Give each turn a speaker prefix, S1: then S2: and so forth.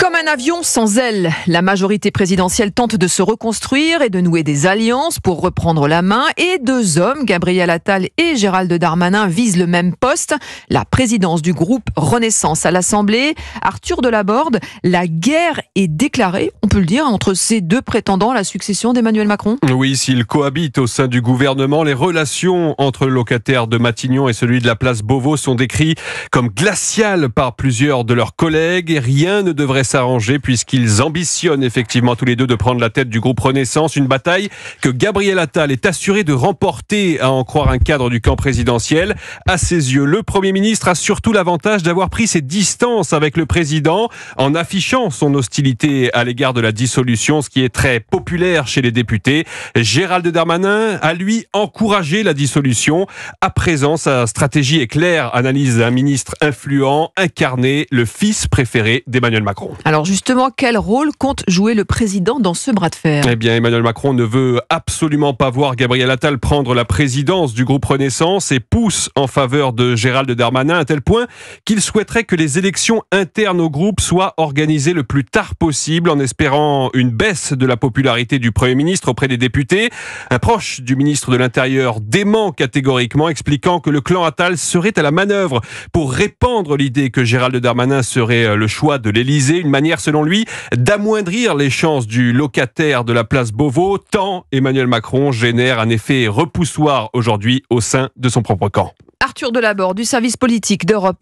S1: Comme un avion sans ailes, la majorité présidentielle tente de se reconstruire et de nouer des alliances pour reprendre la main. Et deux hommes, Gabriel Attal et Gérald Darmanin, visent le même poste, la présidence du groupe Renaissance à l'Assemblée. Arthur Delaborde, la guerre est déclarée, on peut le dire, entre ces deux prétendants à la succession d'Emmanuel Macron.
S2: Oui, s'ils cohabitent au sein du gouvernement, les relations entre le locataire de Matignon et celui de la place Beauvau sont décrites comme glaciales par plusieurs de leurs collègues. Et rien ne devrait s'arranger puisqu'ils ambitionnent effectivement tous les deux de prendre la tête du groupe Renaissance, une bataille que Gabriel Attal est assuré de remporter, à en croire un cadre du camp présidentiel. À ses yeux, le Premier ministre a surtout l'avantage d'avoir pris ses distances avec le président en affichant son hostilité à l'égard de la dissolution, ce qui est très populaire chez les députés. Gérald Darmanin a lui encouragé la dissolution. À présent, sa stratégie est claire, analyse un ministre influent, incarné, le fils préféré d'Emmanuel Macron.
S1: Alors justement, quel rôle compte jouer le président dans ce bras de fer ?
S2: Eh bien, Emmanuel Macron ne veut absolument pas voir Gabriel Attal prendre la présidence du groupe Renaissance et pousse en faveur de Gérald Darmanin à tel point qu'il souhaiterait que les élections internes au groupe soient organisées le plus tard possible en espérant une baisse de la popularité du Premier ministre auprès des députés. Un proche du ministre de l'Intérieur dément catégoriquement, expliquant que le clan Attal serait à la manœuvre pour répandre l'idée que Gérald Darmanin serait le choix de l'Élysée, une manière selon lui d'amoindrir les chances du locataire de la place Beauvau, tant Emmanuel Macron génère un effet repoussoir aujourd'hui au sein de son propre camp.
S1: Arthur Delaborde du service politique d'Europe.